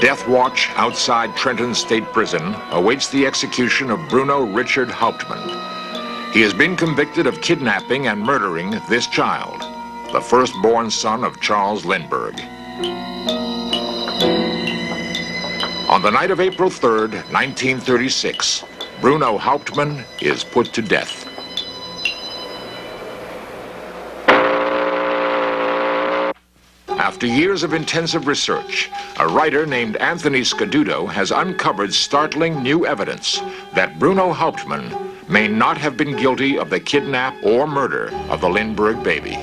death watch outside Trenton State Prison awaits the execution of Bruno Richard Hauptmann. He has been convicted of kidnapping and murdering this child, the firstborn son of Charles Lindbergh. On the night of April 3rd, 1936, Bruno Hauptmann is put to death. After years of intensive research, a writer named Anthony Scaduto has uncovered startling new evidence that Bruno Hauptmann may not have been guilty of the kidnap or murder of the Lindbergh baby.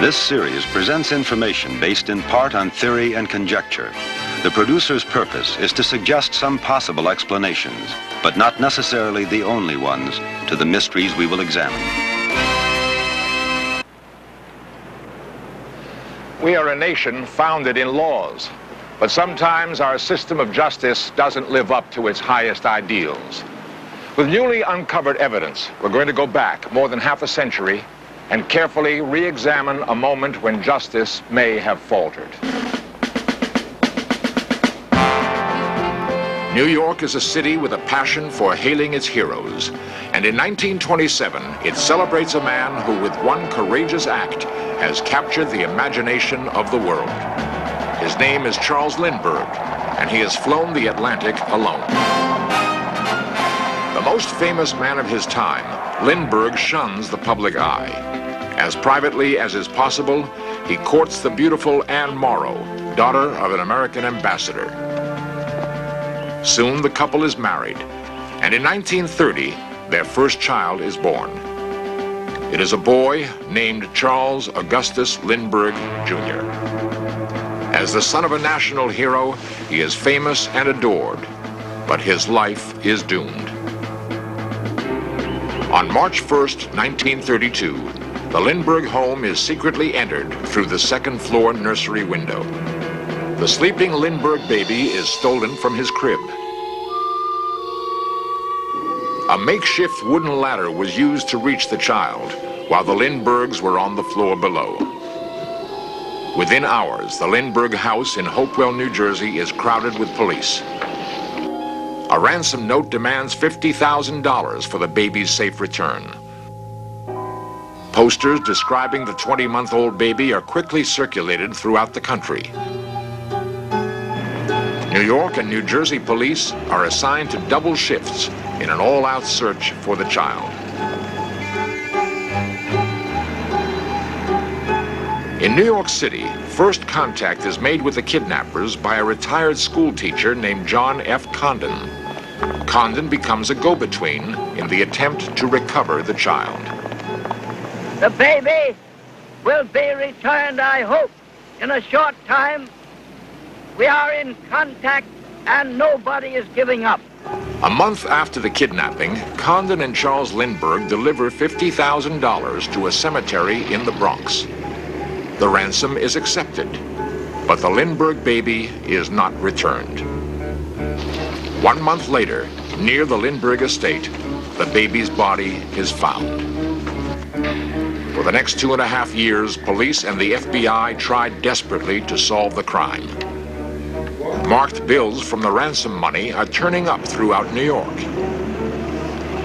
This series presents information based in part on theory and conjecture. The producer's purpose is to suggest some possible explanations, but not necessarily the only ones, to the mysteries we will examine. We are a nation founded in laws, but sometimes our system of justice doesn't live up to its highest ideals. With newly uncovered evidence, we're going to go back more than half a century and carefully re-examine a moment when justice may have faltered. New York is a city with a passion for hailing its heroes, and in 1927, it celebrates a man who, with one courageous act, has captured the imagination of the world. His name is Charles Lindbergh, and he has flown the Atlantic alone. The most famous man of his time, Lindbergh shuns the public eye. As privately as is possible, he courts the beautiful Anne Morrow, daughter of an American ambassador. Soon the couple is married, and in 1930, their first child is born. It is a boy named Charles Augustus Lindbergh, Jr. As the son of a national hero, he is famous and adored, but his life is doomed. On March 1st, 1932, the Lindbergh home is secretly entered through the second-floor nursery window. The sleeping Lindbergh baby is stolen from his crib. A makeshift wooden ladder was used to reach the child, while the Lindberghs were on the floor below. Within hours, the Lindbergh house in Hopewell, New Jersey is crowded with police. A ransom note demands $50,000 for the baby's safe return. Posters describing the 20-month-old baby are quickly circulated throughout the country. New York and New Jersey police are assigned to double shifts in an all-out search for the child. In New York City, first contact is made with the kidnappers by a retired school teacher named John F. Condon. Condon becomes a go-between in the attempt to recover the child. The baby will be returned, I hope, in a short time. We are in contact and nobody is giving up. A month after the kidnapping, Condon and Charles Lindbergh deliver $50,000 to a cemetery in the Bronx. The ransom is accepted, but the Lindbergh baby is not returned. 1 month later, near the Lindbergh estate, the baby's body is found. For the next 2.5 years, police and the FBI tried desperately to solve the crime. Marked bills from the ransom money are turning up throughout New York.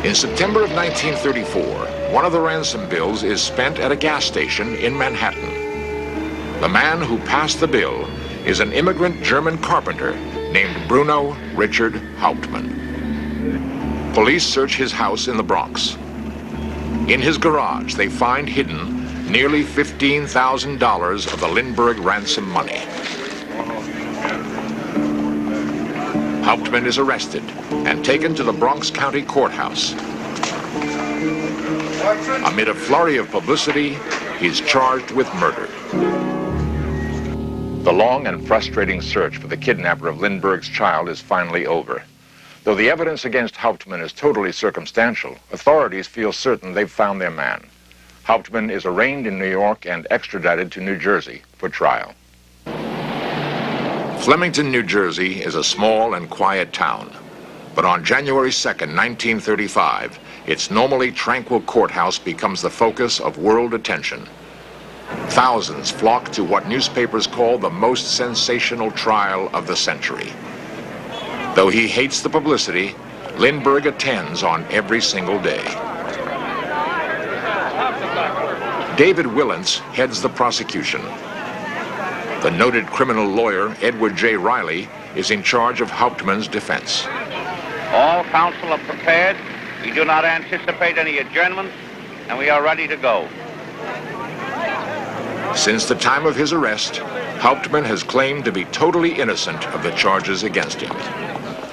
In September of 1934, one of the ransom bills is spent at a gas station in Manhattan. The man who passed the bill is an immigrant German carpenter named Bruno Richard Hauptmann. Police search his house in the Bronx. In his garage, they find hidden nearly $15,000 of the Lindbergh ransom money. Hauptmann is arrested and taken to the Bronx County Courthouse. Amid a flurry of publicity, he's charged with murder. The long and frustrating search for the kidnapper of Lindbergh's child is finally over. Though the evidence against Hauptmann is totally circumstantial, authorities feel certain they've found their man. Hauptmann is arraigned in New York and extradited to New Jersey for trial. Flemington, New Jersey is a small and quiet town. But on January 2nd, 1935, its normally tranquil courthouse becomes the focus of world attention. Thousands flock to what newspapers call the most sensational trial of the century. Though he hates the publicity, Lindbergh attends on every single day. David Willents heads the prosecution. The noted criminal lawyer, Edward J. Riley, is in charge of Hauptmann's defense. All counsel are prepared. We do not anticipate any adjournments, and we are ready to go. Since the time of his arrest, Hauptmann has claimed to be totally innocent of the charges against him.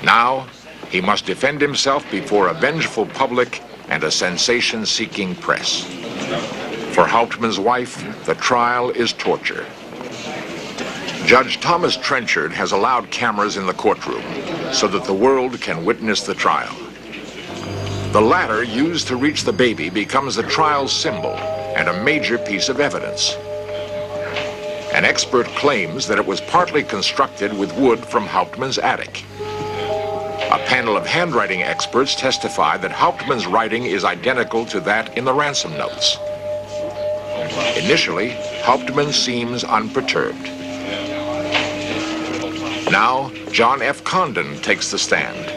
Now, he must defend himself before a vengeful public and a sensation-seeking press. For Hauptmann's wife, the trial is torture. Judge Thomas Trenchard has allowed cameras in the courtroom so that the world can witness the trial. The ladder used to reach the baby becomes the trial's symbol and a major piece of evidence. An expert claims that it was partly constructed with wood from Hauptmann's attic. A panel of handwriting experts testify that Hauptmann's writing is identical to that in the ransom notes. Initially, Hauptmann seems unperturbed. Now, John F. Condon takes the stand.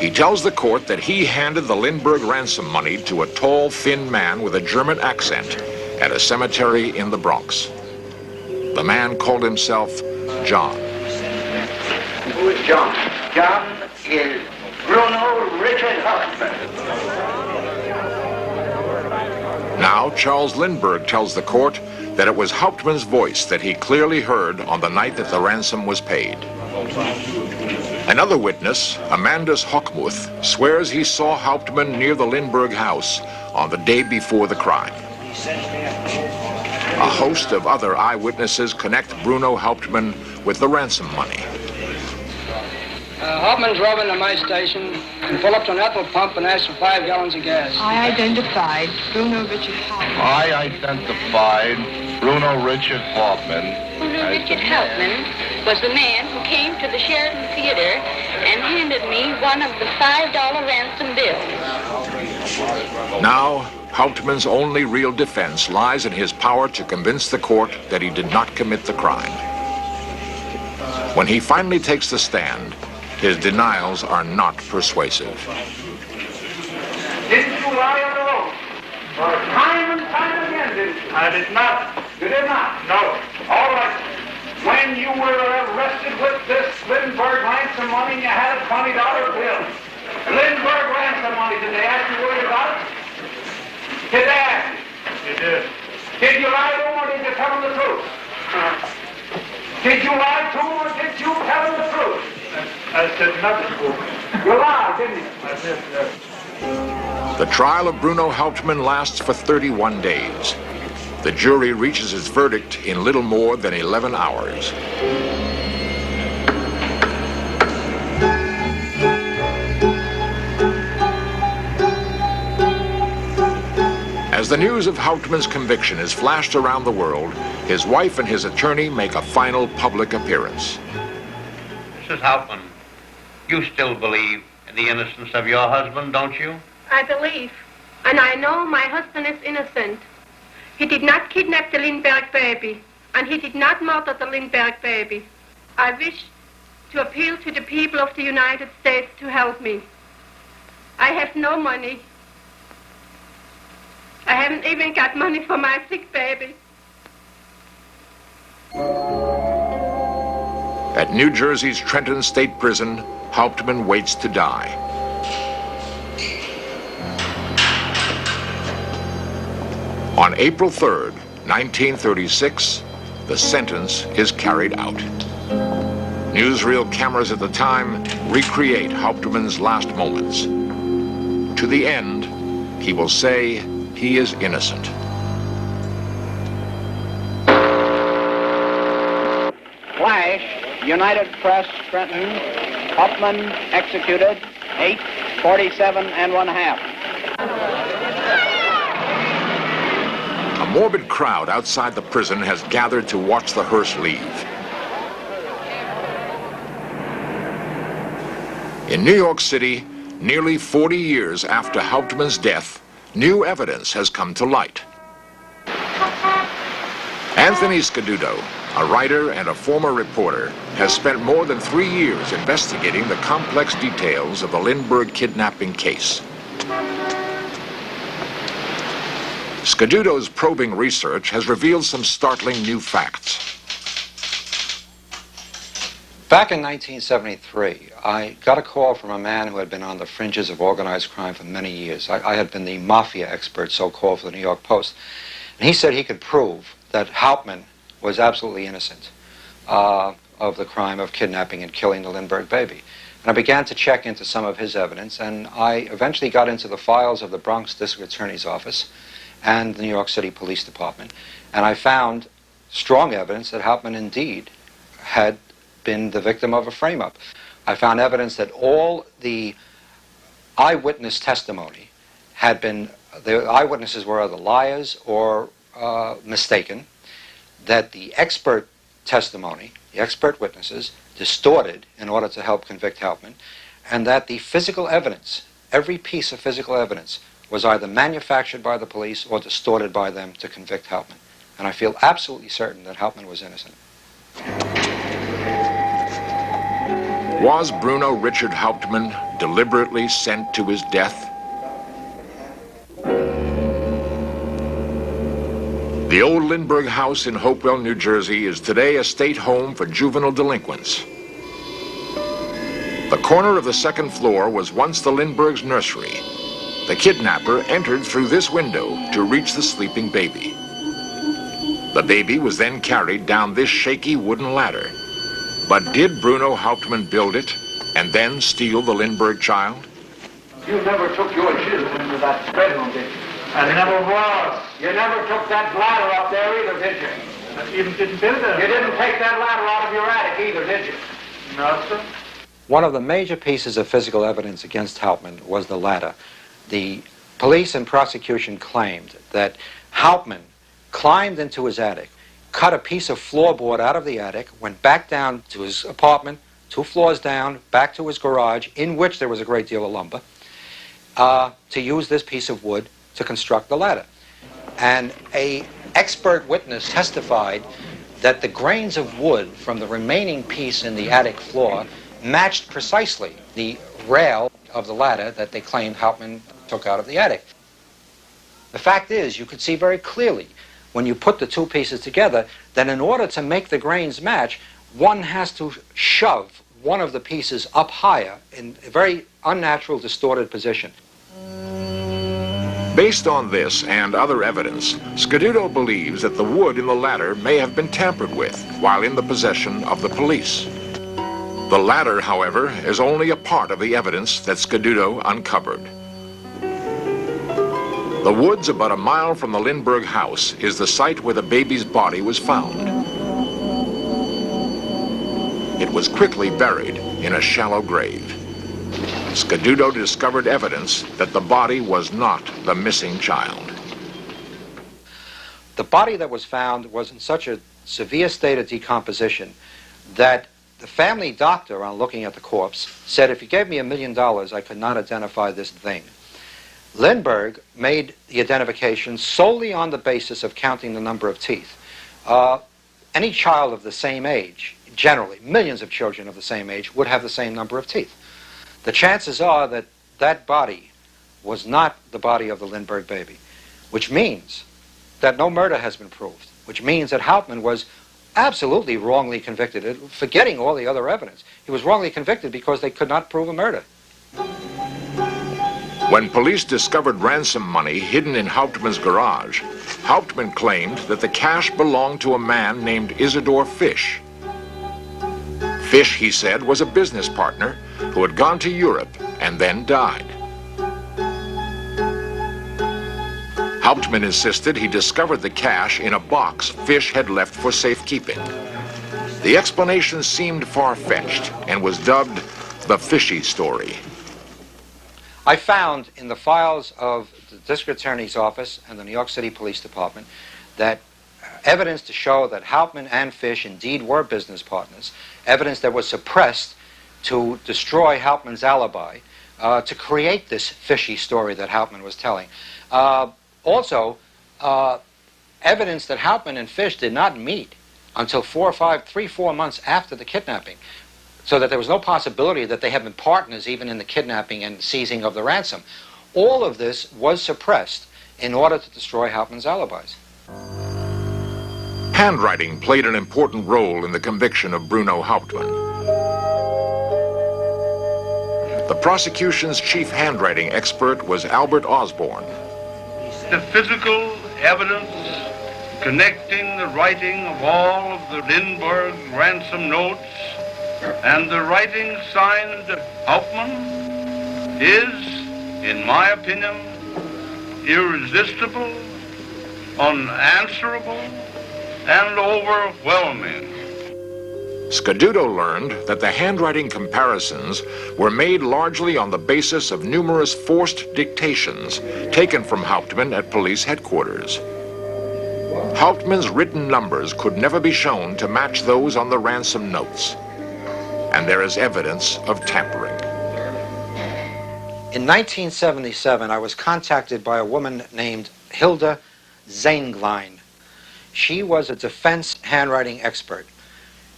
He tells the court that he handed the Lindbergh ransom money to a tall, thin man with a German accent at a cemetery in the Bronx. The man called himself John. Who is John? John is Bruno Richard Hauptmann. Now, Charles Lindbergh tells the court that it was Hauptmann's voice that he clearly heard on the night that the ransom was paid. Another witness, Amandus Hochmuth, swears he saw Hauptmann near the Lindbergh house on the day before the crime. A host of other eyewitnesses connect Bruno Hauptmann with the ransom money. Hauptmann drove into my station and pulled up to an apple pump and asked for 5 gallons of gas. I identified Bruno Richard Hauptmann. I identified Bruno Richard Hauptmann. Bruno Richard Hauptmann was the man who came to the Sheraton Theater and handed me one of the $5 ransom bills. Now, Hauptmann's only real defense lies in his power to convince the court that he did not commit the crime. When he finally takes the stand, his denials are not persuasive. Didn't you lie on the road? Time and time again, didn't you? I did not. You did not? No. All right. When you were arrested with this Lindbergh ransom money, you had a $20 bill. Lindbergh ransom money, did they ask you where you got it? Did they ask you? You did. Did you lie to them or did you tell them the truth? Did you lie to them or did you tell them the truth? I said nothing to them. You lied, didn't you? I did, yes. The trial of Bruno Hauptmann lasts for 31 days. The jury reaches its verdict in little more than 11 hours. As the news of Hauptmann's conviction is flashed around the world, his wife and his attorney make a final public appearance. Mrs. Hauptmann, you still believe in the innocence of your husband, don't you? I believe, and I know my husband is innocent. He did not kidnap the Lindbergh baby, and he did not murder the Lindbergh baby. I wish to appeal to the people of the United States to help me. I have no money. I haven't even got money for my sick baby. At New Jersey's Trenton State Prison, Hauptmann waits to die. On April 3rd, 1936, the sentence is carried out. Newsreel cameras at the time recreate Hauptmann's last moments. To the end, he will say he is innocent. Flash, United Press, Trenton. Hauptmann executed, 8:47 1/2. A morbid crowd outside the prison has gathered to watch the hearse leave. In New York City, nearly 40 years after Hauptmann's death, new evidence has come to light. Anthony Scaduto, a writer and a former reporter, has spent more than 3 years investigating the complex details of the Lindbergh kidnapping case. Scaduto's probing research has revealed some startling new facts. Back in 1973, I got a call from a man who had been on the fringes of organized crime for many years. I had been the mafia expert, so-called, for the New York Post. And he said he could prove that Hauptmann was absolutely innocent of the crime of kidnapping and killing the Lindbergh baby. And I began to check into some of his evidence, and I eventually got into the files of the Bronx District Attorney's Office and the New York City Police Department, and I found strong evidence that Hauptmann indeed had been the victim of a frame-up. I found evidence that all the eyewitness testimony had been, the eyewitnesses were either liars or mistaken, that the expert testimony, the expert witnesses, distorted in order to help convict Hauptmann, and that the physical evidence, every piece of physical evidence, was either manufactured by the police or distorted by them to convict Hauptmann. And I feel absolutely certain that Hauptmann was innocent. Was Bruno Richard Hauptmann deliberately sent to his death? The old Lindbergh house in Hopewell, New Jersey is today a state home for juvenile delinquents. The corner of the second floor was once the Lindbergh's nursery. The kidnapper entered through this window to reach the sleeping baby. The baby was then carried down this shaky wooden ladder. But did Bruno Hauptmann build it and then steal the Lindbergh child? You never took your children into that bedroom, did you? I never was. You never took that ladder up there either, did you? I even didn't build it. You didn't take that ladder out of your attic either, did you? No, sir. One of the major pieces of physical evidence against Hauptmann was the ladder. The police and prosecution claimed that Hauptmann climbed into his attic, cut a piece of floorboard out of the attic, went back down to his apartment, 2 floors down, back to his garage, in which there was a great deal of lumber, to use this piece of wood to construct the ladder. And an expert witness testified that the grains of wood from the remaining piece in the attic floor matched precisely the rail of the ladder that they claimed Hauptmann took out of the attic. The fact is, you could see very clearly when you put the 2 pieces together that in order to make the grains match, one has to shove one of the pieces up higher in a very unnatural, distorted position. Based on this and other evidence, Scaduto believes that the wood in the ladder may have been tampered with while in the possession of the police. The ladder, however, is only a part of the evidence that Scaduto uncovered. The woods about a mile from the Lindbergh house is the site where the baby's body was found. It was quickly buried in a shallow grave. Scaduto discovered evidence that the body was not the missing child. The body that was found was in such a severe state of decomposition that the family doctor, on looking at the corpse, said, if you gave me $1 million, I could not identify this thing. Lindbergh made the identification solely on the basis of counting the number of teeth. Any child of the same age, generally, millions of children of the same age, would have the same number of teeth. The chances are that that body was not the body of the Lindbergh baby, which means that no murder has been proved, which means that Hauptmann was absolutely wrongly convicted, forgetting all the other evidence. He was wrongly convicted because they could not prove a murder. When police discovered ransom money hidden in Hauptmann's garage, Hauptmann claimed that the cash belonged to a man named Isidore Fish. Fish, he said, was a business partner who had gone to Europe and then died. Hauptmann insisted he discovered the cash in a box Fish had left for safekeeping. The explanation seemed far-fetched and was dubbed the fishy story. I found in the files of the district attorney's office and the New York City Police Department that evidence to show that Hauptmann and Fish indeed were business partners, evidence that was suppressed to destroy Hauptmann's alibi, to create this fishy story that Hauptmann was telling. Also, evidence that Hauptmann and Fish did not meet until 4 months after the kidnapping, so that there was no possibility that they had been partners even in the kidnapping and seizing of the ransom. All of this was suppressed in order to destroy Hauptmann's alibis. Handwriting played an important role in the conviction of Bruno Hauptmann. The prosecution's chief handwriting expert was Albert Osborne. The physical evidence connecting the writing of all of the Lindbergh ransom notes and the writing signed Hauptmann is, in my opinion, irresistible, unanswerable, and overwhelming. Scaduto learned that the handwriting comparisons were made largely on the basis of numerous forced dictations taken from Hauptmann at police headquarters. Hauptmann's written numbers could never be shown to match those on the ransom notes, and there is evidence of tampering. In 1977, I was contacted by a woman named Hilda Zenglein. She was a defense handwriting expert.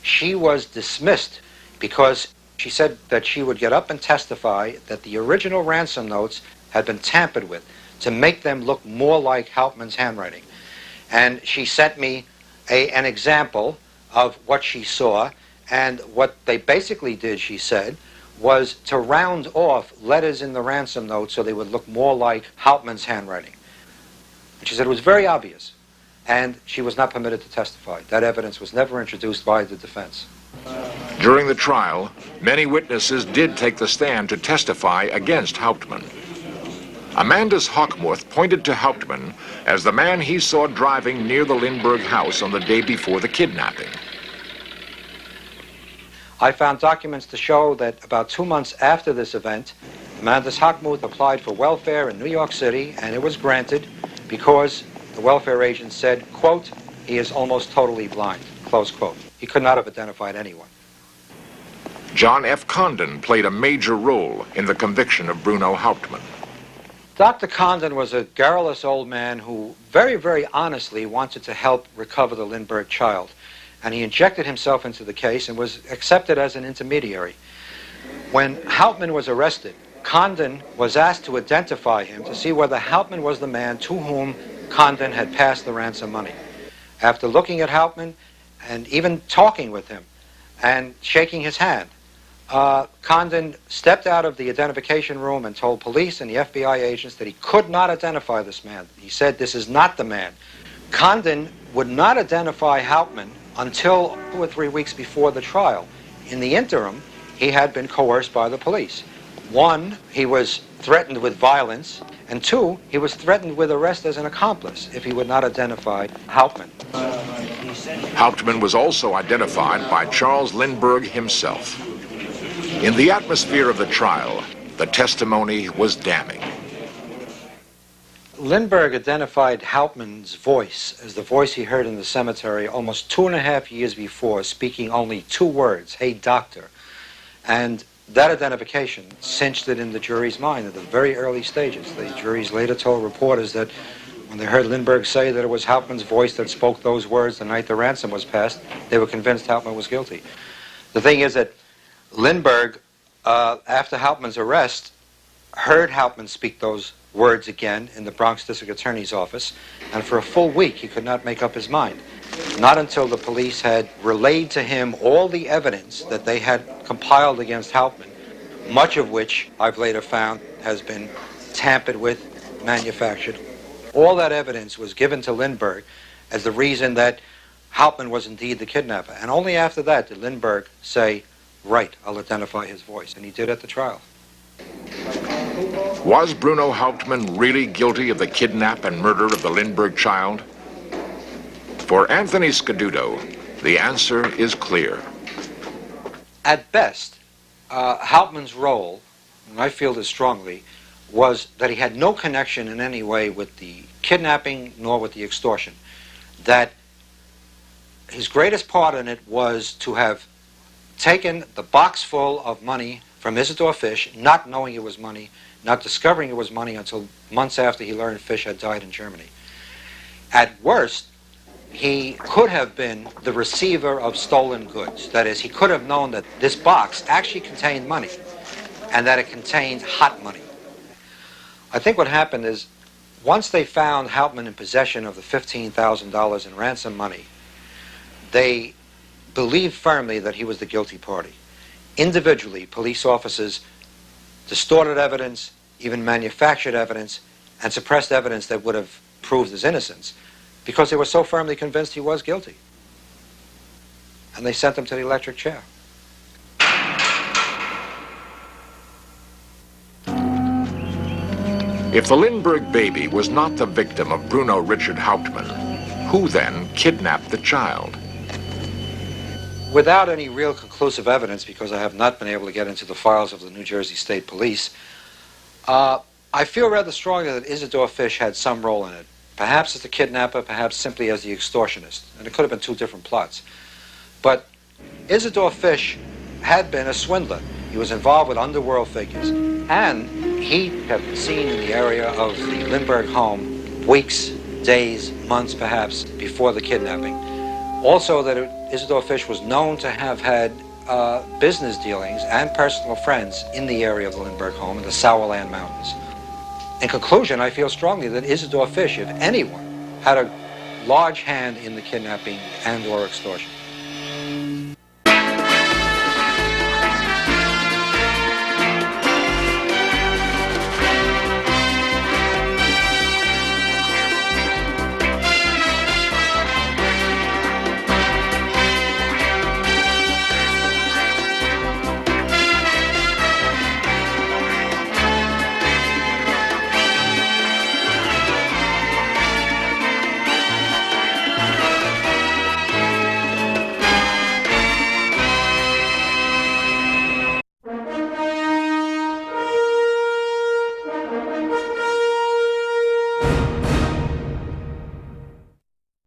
She was dismissed because she said that she would get up and testify that the original ransom notes had been tampered with to make them look more like Hauptmann's handwriting. And she sent me an example of what she saw, and what they basically did, she said, was to round off letters in the ransom notes so they would look more like Hauptmann's handwriting. And she said it was very obvious, and she was not permitted to testify. That evidence was never introduced by the defense. During the trial, many witnesses did take the stand to testify against Hauptmann. Amandus Hockmuth pointed to Hauptmann as the man he saw driving near the Lindbergh house on the day before the kidnapping. I found documents to show that about 2 months after this event, Amandus Hockmuth applied for welfare in New York City, and it was granted because the welfare agent said, quote, he is almost totally blind, close quote. He could not have identified anyone. John F. Condon played a major role in the conviction of Bruno Hauptmann. Dr. Condon was a garrulous old man who very, very honestly wanted to help recover the Lindbergh child. And he injected himself into the case and was accepted as an intermediary. When Hauptmann was arrested, Condon was asked to identify him to see whether Hauptmann was the man to whom Condon had passed the ransom money. After looking at Hauptmann and even talking with him and shaking his hand, Condon stepped out of the identification room and told police and the FBI agents that he could not identify this man. He said, this is not the man. Condon would not identify Hauptmann until 2 or 3 weeks before the trial. In the interim, he had been coerced by the police. 1, he was threatened with violence, and 2, he was threatened with arrest as an accomplice if he would not identify Hauptmann. Hauptmann was also identified by Charles Lindbergh himself. In the atmosphere of the trial, the testimony was damning. Lindbergh identified Hauptmann's voice as the voice he heard in the cemetery almost 2.5 years before, speaking only 2 words, hey doctor. And that identification cinched it in the jury's mind at the very early stages. The juries later told reporters that when they heard Lindbergh say that it was Hauptmann's voice that spoke those words the night the ransom was passed, they were convinced Hauptmann was guilty. The thing is that Lindbergh, after Hauptmann's arrest, heard Hauptmann speak those words again in the Bronx District Attorney's office, and for a full week he could not make up his mind. Not until the police had relayed to him all the evidence that they had compiled against Hauptmann, much of which I've later found has been tampered with, manufactured. All that evidence was given to Lindbergh as the reason that Hauptmann was indeed the kidnapper. And only after that did Lindbergh say, right, I'll identify his voice. And he did at the trial. Was Bruno Hauptmann really guilty of the kidnap and murder of the Lindbergh child? For Anthony Scaduto, the answer is clear. At best, Hauptmann's role, and I feel this strongly, was that he had no connection in any way with the kidnapping nor with the extortion. That his greatest part in it was to have taken the box full of money from Isidore Fish, not knowing it was money, not discovering it was money until months after he learned Fish had died in Germany. At worst, he could have been the receiver of stolen goods. That is, he could have known that this box actually contained money and that it contained hot money. I think what happened is, once they found Hauptmann in possession of the $15,000 in ransom money, they believed firmly that he was the guilty party. Individually, police officers distorted evidence, even manufactured evidence, and suppressed evidence that would have proved his innocence, because they were so firmly convinced he was guilty. And they sent him to the electric chair. If the Lindbergh baby was not the victim of Bruno Richard Hauptmann, who then kidnapped the child? Without any real conclusive evidence, because I have not been able to get into the files of the New Jersey State Police, I feel rather strongly that Isidore Fish had some role in it. Perhaps as the kidnapper, perhaps simply as the extortionist. And it could have been two different plots. But Isidore Fish had been a swindler. He was involved with underworld figures. And he had been seen in the area of the Lindbergh home weeks, days, months perhaps before the kidnapping. Also that Isidore Fish was known to have had business dealings and personal friends in the area of the Lindbergh home in the Sauerland Mountains. In conclusion, I feel strongly that Isidore Fish, if anyone, had a large hand in the kidnapping and or extortion.